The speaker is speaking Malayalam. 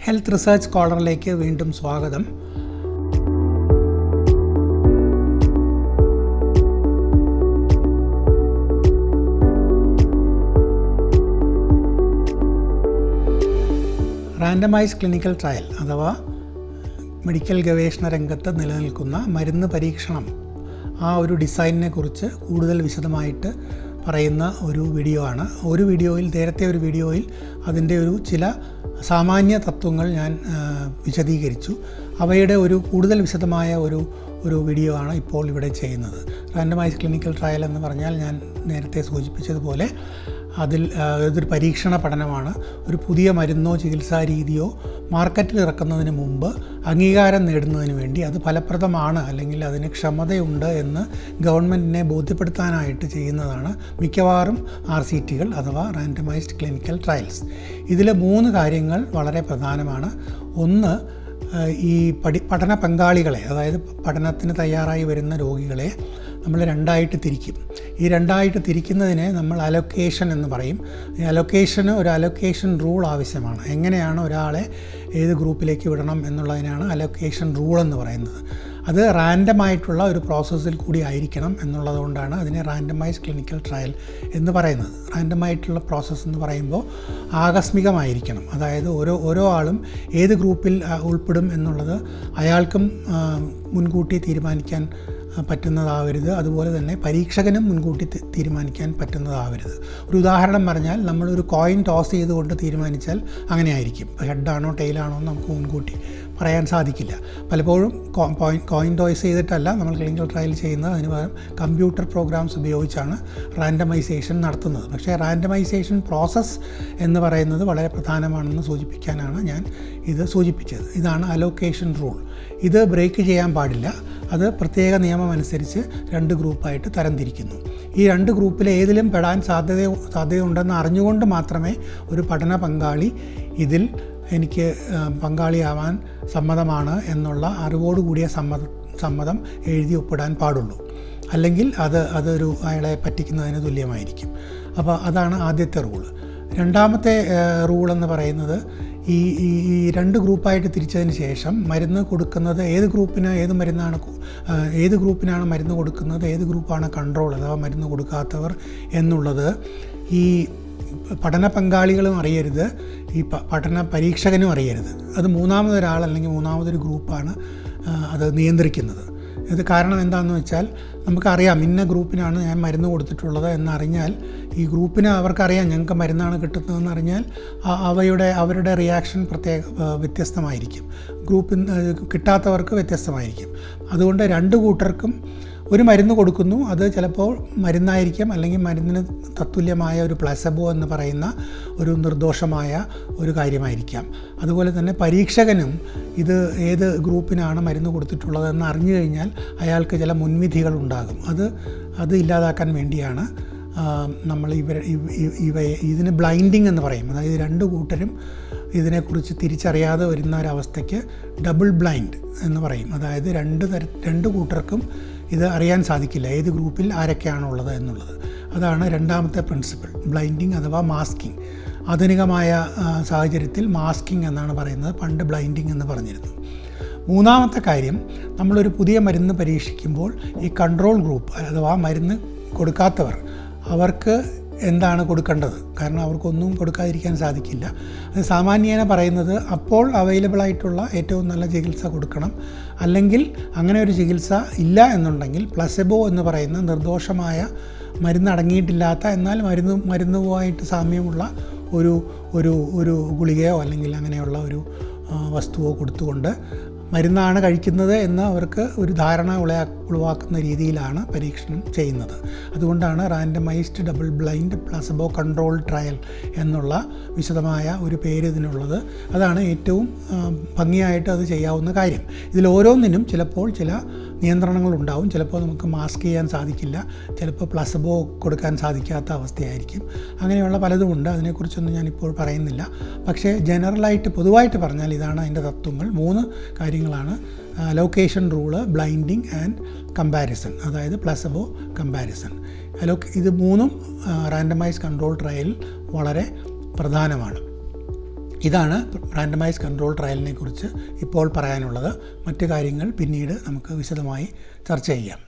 ഹെൽത്ത് റിസർച്ച് കോർണറിലേക്ക് വീണ്ടും സ്വാഗതം. റാൻഡമൈസ്ഡ് ക്ലിനിക്കൽ ട്രയൽ അഥവാ മെഡിക്കൽ ഗവേഷണ രംഗത്ത് നിലനിൽക്കുന്ന മരുന്ന് പരീക്ഷണം, ആ ഒരു ഡിസൈനിനെ കുറിച്ച് കൂടുതൽ വിശദമായിട്ട് പറയുന്ന ഒരു വീഡിയോ ആണ്. നേരത്തെ ഒരു വീഡിയോയിൽ അതിൻ്റെ ചില സാമാന്യ തത്വങ്ങൾ ഞാൻ വിശദീകരിച്ചു. അവയുടെ കൂടുതൽ വിശദമായ ഒരു വീഡിയോ ആണ് ഇപ്പോൾ ഇവിടെ ചെയ്യുന്നത്. റാൻഡമൈസ്ഡ് ക്ലിനിക്കൽ ട്രയൽ എന്ന് പറഞ്ഞാൽ ഞാൻ നേരത്തെ സൂചിപ്പിച്ചതുപോലെ ഇതൊരു പരീക്ഷണ പഠനമാണ്. ഒരു പുതിയ മരുന്നോ ചികിത്സാ രീതിയോ മാർക്കറ്റിൽ ഇറക്കുന്നതിന് മുമ്പ് അംഗീകാരം നേടുന്നതിന് വേണ്ടി അത് ഫലപ്രദമാണ് അല്ലെങ്കിൽ അതിന് ക്ഷമതയുണ്ട് എന്ന് ഗവൺമെൻറ്റിനെ ബോധ്യപ്പെടുത്താനായിട്ട് ചെയ്യുന്നതാണ് മിക്കവാറും RCTകൾ അഥവാ റാൻഡമൈസ്ഡ് ക്ലിനിക്കൽ ട്രയൽസ്. ഇതിൽ 3 കാര്യങ്ങൾ വളരെ പ്രധാനമാണ്. ഒന്ന്, ഈ പഠന പങ്കാളികളെ, അതായത് പഠനത്തിന് തയ്യാറായി വരുന്ന രോഗികളെ നമ്മൾ 2ആയിട്ട് തിരിക്കും. ഈ 2ആയിട്ട് തിരിക്കുന്നതിനെ നമ്മൾ അലൊക്കേഷൻ എന്ന് പറയും. ഈ ഒരു അലൊക്കേഷൻ റൂൾ ആവശ്യമാണ്. എങ്ങനെയാണ് ഒരാളെ ഏത് ഗ്രൂപ്പിലേക്ക് വിടണം എന്നുള്ളതിനാണ് അലൊക്കേഷൻ റൂൾ എന്ന് പറയുന്നത്. അത് റാൻഡമായിട്ടുള്ള ഒരു പ്രോസസ്സിൽ കൂടി ആയിരിക്കണം എന്നുള്ളതുകൊണ്ടാണ് അതിനെ റാൻഡമൈസ്ഡ് ക്ലിനിക്കൽ ട്രയൽ എന്ന് പറയുന്നത്. റാൻഡമായിട്ടുള്ള പ്രോസസ്സ് എന്ന് പറയുമ്പോൾ ആകസ്മികമായിരിക്കണം. അതായത് ഓരോ ആളും ഏത് ഗ്രൂപ്പിൽ ഉൾപ്പെടും എന്നുള്ളത് അയാൾക്കും മുൻകൂട്ടി തീരുമാനിക്കാൻ പറ്റുന്നതാവരുത്. അതുപോലെ തന്നെ പരീക്ഷകനും മുൻകൂട്ടി തീരുമാനിക്കാൻ പറ്റുന്നതാവരുത്. ഒരു ഉദാഹരണം പറഞ്ഞാൽ, നമ്മളൊരു കോയിൻ ടോസ് ചെയ്തുകൊണ്ട് തീരുമാനിച്ചാൽ അങ്ങനെ ആയിരിക്കും. ഹെഡാണോ ടെയിലാണോ എന്ന് നമുക്ക് മുൻകൂട്ടി പറയാൻ സാധിക്കില്ല. പലപ്പോഴും കോയിൻ ടോസ് ചെയ്തിട്ടല്ല നമ്മൾ ക്ലിനിക്കൽ ട്രയൽ ചെയ്യുന്നത്. അതിന് പകരം കമ്പ്യൂട്ടർ പ്രോഗ്രാംസ് ഉപയോഗിച്ചാണ് റാൻഡമൈസേഷൻ നടത്തുന്നത്. പക്ഷേ റാൻഡമൈസേഷൻ പ്രോസസ്സ് എന്ന് പറയുന്നത് വളരെ പ്രധാനമാണെന്ന് സൂചിപ്പിക്കാനാണ് ഞാൻ ഇത് സൂചിപ്പിച്ചത്. ഇതാണ് അലോക്കേഷൻ റൂൾ. ഇത് ബ്രേക്ക് ചെയ്യാൻ പാടില്ല. അത് പ്രത്യേക നിയമം അനുസരിച്ച് 2 ഗ്രൂപ്പായിട്ട് തരംതിരിക്കുന്നു. ഈ 2 ഗ്രൂപ്പിൽ ഏതിലും പെടാൻ സാധ്യതയുണ്ടെന്ന് അറിഞ്ഞുകൊണ്ട് മാത്രമേ ഒരു പഠന പങ്കാളി ഇതിൽ എനിക്ക് പങ്കാളിയാവാൻ സമ്മതമാണ് എന്നുള്ള അറിവോടുകൂടിയ സമ്മതം എഴുതി ഒപ്പിടാൻ പാടുള്ളൂ. അല്ലെങ്കിൽ അതൊരു അയാളെ പറ്റിക്കുന്നതിന് തുല്യമായിരിക്കും. അപ്പോൾ അതാണ് ആദ്യത്തെ റൂള്. രണ്ടാമത്തെ റൂൾ എന്ന് പറയുന്നത്, ഈ 2 ഗ്രൂപ്പായിട്ട് തിരിച്ചതിന് ശേഷം മരുന്ന് കൊടുക്കുന്നത് ഏത് ഗ്രൂപ്പിനാണ് മരുന്ന് കൊടുക്കുന്നത്, ഏത് ഗ്രൂപ്പാണ് കൺട്രോൾ അഥവാ മരുന്ന് കൊടുക്കാത്തവർ എന്നുള്ളത് ഈ പഠന പങ്കാളികളും അറിയരുത്, ഈ പഠന പരീക്ഷകനും അറിയരുത്. അത് മൂന്നാമതൊരാൾ അല്ലെങ്കിൽ മൂന്നാമതൊരു ഗ്രൂപ്പാണ് അത് നിയന്ത്രിക്കുന്നത്. ഇത് കാരണം എന്താണെന്ന് വെച്ചാൽ, നമുക്കറിയാം ഇന്ന ഗ്രൂപ്പിനാണ് ഞാൻ മരുന്ന് കൊടുത്തിട്ടുള്ളത് എന്നറിഞ്ഞാൽ ഈ ഗ്രൂപ്പിന് അവർക്കറിയാം ഞങ്ങൾക്ക് മരുന്നാണ് കിട്ടുന്നതെന്ന് അറിഞ്ഞാൽ അവരുടെ റിയാക്ഷൻ വ്യത്യസ്തമായിരിക്കും. കിട്ടാത്തവർക്ക് വ്യത്യസ്തമായിരിക്കും. അതുകൊണ്ട് 2 കൂട്ടർക്കും ഒരു മരുന്ന് കൊടുക്കുന്നു. അത് ചിലപ്പോൾ മരുന്നായിരിക്കും, അല്ലെങ്കിൽ മരുന്നിന് തത്തുല്യമായ ഒരു പ്ലസബോ എന്ന് പറയുന്ന ഒരു നിർദോഷമായ ഒരു കാര്യമായിരിക്കാം. അതുപോലെ തന്നെ പരീക്ഷകനും ഇത് ഏത് ഗ്രൂപ്പിനാണ് മരുന്ന് കൊടുത്തിട്ടുള്ളതെന്ന് അറിഞ്ഞു കഴിഞ്ഞാൽ അയാൾക്ക് ചില മുൻവിധികൾ ഉണ്ടാകും. അത് ഇല്ലാതാക്കാൻ വേണ്ടിയാണ് നമ്മൾ ഇതിന് ബ്ലൈൻഡിങ് എന്ന് പറയും. അതായത് 2 കൂട്ടരും ഇതിനെക്കുറിച്ച് തിരിച്ചറിയാതെ വരുന്ന ഒരവസ്ഥയ്ക്ക് ഡബിൾ ബ്ലൈൻഡ് എന്ന് പറയും. അതായത് 2 കൂട്ടർക്കും ഇത് അറിയാൻ സാധിക്കില്ല ഏത് ഗ്രൂപ്പിൽ ആരൊക്കെയാണുള്ളത് എന്നുള്ളത്. അതാണ് രണ്ടാമത്തെ പ്രിൻസിപ്പിൾ, ബ്ലൈൻഡിങ് അഥവാ മാസ്കിങ്. ആധുനികമായ സാഹചര്യത്തിൽ മാസ്കിങ് എന്നാണ് പറയുന്നത്, പണ്ട് ബ്ലൈൻഡിങ് എന്ന് പറഞ്ഞിരുന്നു. മൂന്നാമത്തെ കാര്യം, നമ്മളൊരു പുതിയ മരുന്ന് പരീക്ഷിക്കുമ്പോൾ ഈ കൺട്രോൾ ഗ്രൂപ്പ് അഥവാ മരുന്ന് കൊടുക്കാത്തവർ, അവർക്ക് എന്താണ് കൊടുക്കേണ്ടത്? കാരണം അവർക്കൊന്നും കൊടുക്കാതിരിക്കാൻ സാധിക്കില്ല. അത് സാമാന്യേന പറയുന്നത്, അപ്പോൾ അവൈലബിളായിട്ടുള്ള ഏറ്റവും നല്ല ചികിത്സ കൊടുക്കണം. അല്ലെങ്കിൽ അങ്ങനെ ഒരു ചികിത്സ ഇല്ല എന്നുണ്ടെങ്കിൽ പ്ലസബോ എന്ന് പറയുന്ന നിർദോഷമായ മരുന്ന് അടങ്ങിയിട്ടില്ലാത്ത എന്നാൽ മരുന്നുമായിട്ട് സാമ്യമുള്ള ഒരു ഗുളികയോ അല്ലെങ്കിൽ അങ്ങനെയുള്ള ഒരു വസ്തുവോ കൊടുത്തുകൊണ്ട് മരുന്നാണ് കഴിക്കുന്നത് എന്ന് അവർക്ക് ഒരു ധാരണ ഉളവാക്കുന്ന രീതിയിലാണ് പരീക്ഷണം ചെയ്യുന്നത്. അതുകൊണ്ടാണ് randomised double blind placebo control trial എന്നുള്ള വിശദമായ ഒരു പേര് ഇതിനുള്ളത്. അതാണ് ഏറ്റവും ഭംഗിയായിട്ട് അത് ചെയ്യാവുന്ന കാര്യം. ഇതിൽ ഓരോന്നിനും ചിലപ്പോൾ ചില നിയന്ത്രണങ്ങളുണ്ടാവും. ചിലപ്പോൾ നമുക്ക് മാസ്ക് ചെയ്യാൻ സാധിക്കില്ല, ചിലപ്പോൾ പ്ലസബോ കൊടുക്കാൻ സാധിക്കാത്ത അവസ്ഥയായിരിക്കും. അങ്ങനെയുള്ള പലതുമുണ്ട്. അതിനെക്കുറിച്ചൊന്നും ഞാനിപ്പോൾ പറയുന്നില്ല. പക്ഷേ ജനറലായിട്ട് പൊതുവായിട്ട് പറഞ്ഞാൽ ഇതാണ് അതിൻ്റെ തത്വങ്ങൾ. 3 കാര്യങ്ങളാണ്: allocation rule, blinding and comparison, അതായത് പ്ലസബോ കമ്പാരിസൺ. ഇത് 3ഉം റാൻഡമൈസ്ഡ് കൺട്രോൾ ട്രയൽ വളരെ പ്രധാനമാണ്. ഇതാണ് റാൻഡമൈസ് കൺട്രോൾ ട്രയലിനെ കുറിച്ച് ഇപ്പോൾ പറയാനുള്ളത്. മറ്റു കാര്യങ്ങൾ പിന്നീട് നമുക്ക് വിശദമായി ചർച്ച ചെയ്യാം.